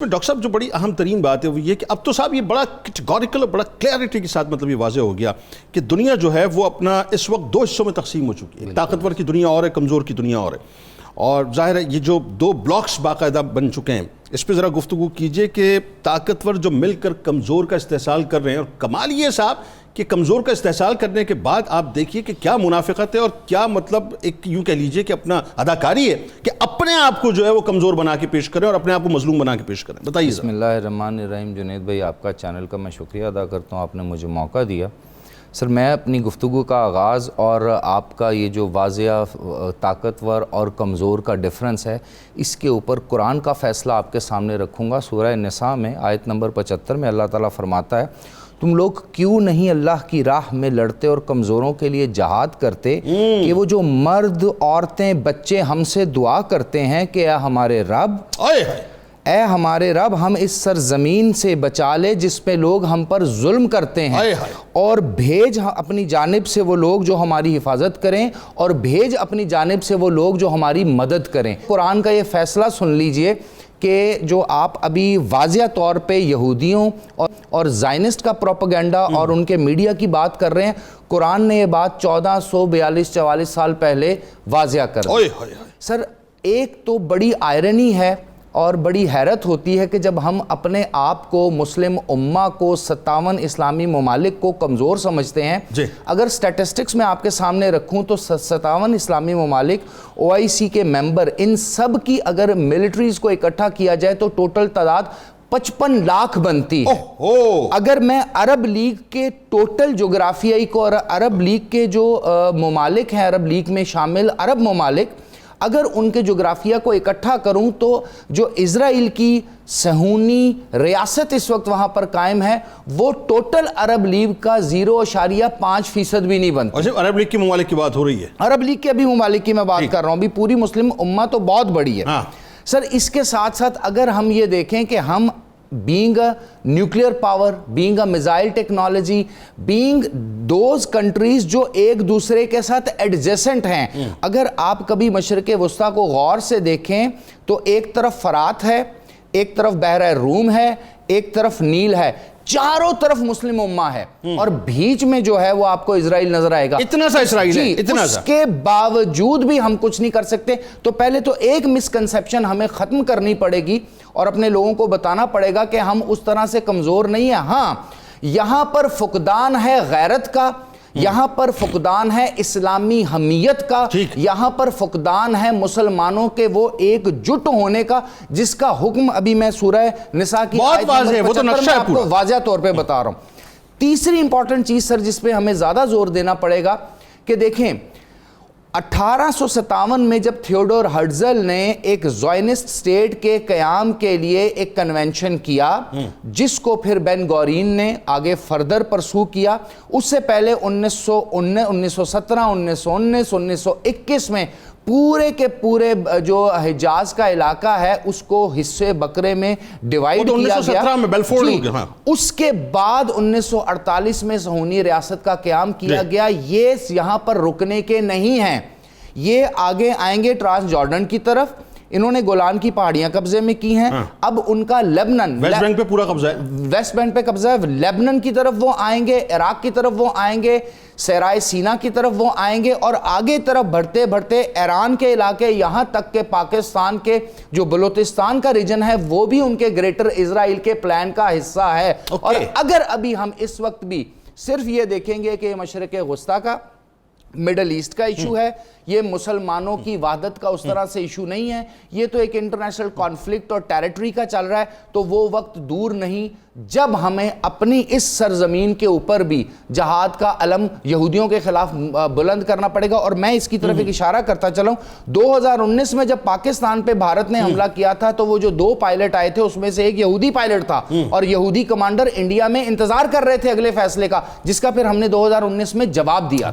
Doctor صاحب جو بڑی اہم ترین بات ہے وہ یہ کہ اب تو صاحب یہ بڑا کیٹیگوریکل اور بڑا کلیئرٹی کے ساتھ مطلب یہ واضح ہو گیا کہ دنیا جو ہے وہ اپنا اس وقت دو حصوں میں تقسیم ہو چکی ہے. طاقتور کی دنیا اور ہے, کمزور کی دنیا اور ہے. اور ظاہر ہے یہ جو دو بلاکس باقاعدہ بن چکے ہیں, اس پہ ذرا گفتگو کیجئے کہ طاقتور جو مل کر کمزور کا استحصال کر رہے ہیں, اور کمال یہ صاحب کہ کمزور کا استحصال کرنے کے بعد آپ دیکھیے کہ کیا منافقت ہے اور کیا مطلب ایک یوں کہہ لیجئے کہ اپنا اداکاری ہے کہ اپنے آپ کو جو ہے وہ کمزور بنا کے پیش کریں اور اپنے آپ کو مظلوم بنا کے پیش کریں. بتائیے. بسم اللہ الرحمن الرحیم. جنید بھائی, آپ کا چینل کا میں شکریہ ادا کرتا ہوں, آپ نے مجھے موقع دیا. سر, میں اپنی گفتگو کا آغاز اور آپ کا یہ جو واضح طاقتور اور کمزور کا ڈفرنس ہے اس کے اوپر قرآن کا فیصلہ آپ کے سامنے رکھوں گا. سورہ نساء میں آیت نمبر 75 میں اللہ تعالیٰ فرماتا ہے, تم لوگ کیوں نہیں اللہ کی راہ میں لڑتے اور کمزوروں کے لیے جہاد کرتے کہ وہ جو مرد, عورتیں, بچے ہم سے دعا کرتے ہیں کہ اے ہمارے رب ہم اس سرزمین سے بچا لے جس پہ لوگ ہم پر ظلم کرتے ہیں, اور بھیج اپنی جانب سے وہ لوگ جو ہماری حفاظت کریں, اور بھیج اپنی جانب سے وہ لوگ جو ہماری مدد کریں. قرآن کا یہ فیصلہ سن لیجئے کہ جو آپ ابھی واضح طور پہ یہودیوں اور زائنسٹ کا پروپیگنڈا اور ان کے میڈیا کی بات کر رہے ہیں, قرآن نے یہ بات 1442-44 سال پہلے واضح کر دی. سر, ایک تو بڑی آئرنی ہے اور بڑی حیرت ہوتی ہے کہ جب ہم اپنے آپ کو مسلم امہ کو 57 اسلامی ممالک کو کمزور سمجھتے ہیں. اگر سٹیٹسٹکس میں آپ کے سامنے رکھوں تو 57 اسلامی ممالک OIC کے ممبر, ان سب کی اگر ملٹریز کو اکٹھا کیا جائے تو ٹوٹل تعداد 55 لاکھ بنتی ہے. اگر میں عرب لیگ کے ٹوٹل جغرافیائی کو اور عرب لیگ کے جو ممالک ہیں, عرب لیگ میں شامل عرب ممالک, اگر ان کے جغرافیہ کو اکٹھا کروں تو جو اسرائیل کی صہیونی ریاست اس وقت وہاں پر قائم ہے وہ ٹوٹل عرب لیگ کا 0.5% بھی نہیں بنتا. اور عرب لیگ کی ممالک کی بات ہو رہی ہے, عرب لیگ کے ابھی ممالک کی میں بات کر رہا ہوں. ابھی پوری مسلم امہ تو بہت بڑی ہے. سر, اس کے ساتھ ساتھ اگر ہم یہ دیکھیں کہ ہم being a nuclear power, being a missile technology, being those countries جو ایک دوسرے کے ساتھ adjacent ہیں, اگر آپ کبھی مشرق وسطیٰ کو غور سے دیکھیں تو ایک طرف فرات ہے, ایک طرف بحر روم ہے, ایک طرف نیل ہے, چاروں طرف مسلم امہ ہے, اور بیچ میں جو ہے وہ آپ کو اسرائیل نظر آئے گا. اتنا سا اسرائیل ہے, اتنا سا. اس کے باوجود بھی ہم کچھ نہیں کر سکتے. تو پہلے تو ایک مسکنسیپشن ہمیں ختم کرنی پڑے گی اور اپنے لوگوں کو بتانا پڑے گا کہ ہم اس طرح سے کمزور نہیں ہیں. ہاں, یہاں پر فقدان ہے غیرت کا, یہاں پر فقدان ہے اسلامی حمیت کا, یہاں پر فقدان ہے مسلمانوں کے وہ ایک جٹ ہونے کا, جس کا حکم ابھی میں سورہ نساء کی بہت واضح ہے, وہ تو نقشہ ہے پورا, واضح طور پہ بتا رہا ہوں. تیسری امپورٹنٹ چیز سر جس پہ ہمیں زیادہ زور دینا پڑے گا کہ دیکھیں 1857 میں جب تھیوڈور ہرٹزل نے ایک زائنسٹ سٹیٹ کے قیام کے لیے ایک کنونشن کیا, جس کو پھر بین گورین نے آگے فردر پرسو کیا. اس سے پہلے 1917, 1919, 1921 میں پورے کے پورے جو حجاز کا علاقہ ہے اس کو حصے بکرے میں ڈیوائیڈ کیا گیا. اس کے بعد 1948 میں صہیونی ریاست کا قیام کیا گیا. یہ یہاں پر رکنے کے نہیں ہیں, یہ آگے آئیں گے ٹرانس جارڈن کی طرف. انہوں نے گولان کی پہاڑیاں قبضے میں کی ہیں, اب ان کا لیبنن, ویسٹ بینک پہ پورا قبضہ ہے, ویسٹ بینک پہ قبضہ ہے. لیبنن کی طرف وہ آئیں گے, عراق کی طرف وہ آئیں گے, صحرائے سینا کی طرف وہ آئیں گے, اور آگے طرف بڑھتے بڑھتے ایران کے علاقے, یہاں تک کہ پاکستان کے جو بلوچستان کا ریجن ہے وہ بھی ان کے گریٹر اسرائیل کے پلان کا حصہ ہے. اور اگر ابھی ہم اس وقت بھی صرف یہ دیکھیں گے کہ مشرق وسطیٰ کا, مڈل ایسٹ کا ایشو ہے, یہ مسلمانوں کی وحدت کا اس طرح سے ایشو نہیں ہے, یہ تو ایک انٹرنیشنل کانفلکٹ اور ٹیریٹری کا چل رہا ہے, تو وہ وقت دور نہیں جب ہمیں اپنی اس سرزمین کے اوپر بھی جہاد کا علم یہودیوں کے خلاف بلند کرنا پڑے گا. اور میں اس کی طرف ایک اشارہ کرتا چلوں, 2019 میں جب پاکستان پہ بھارت نے حملہ کیا تھا تو وہ جو 2 پائلٹ آئے تھے اس میں سے ایک یہودی پائلٹ تھا, اور یہودی کمانڈر انڈیا میں انتظار کر رہے تھے اگلے فیصلے کا, جس کا پھر ہم نے 2019 میں جواب دیا.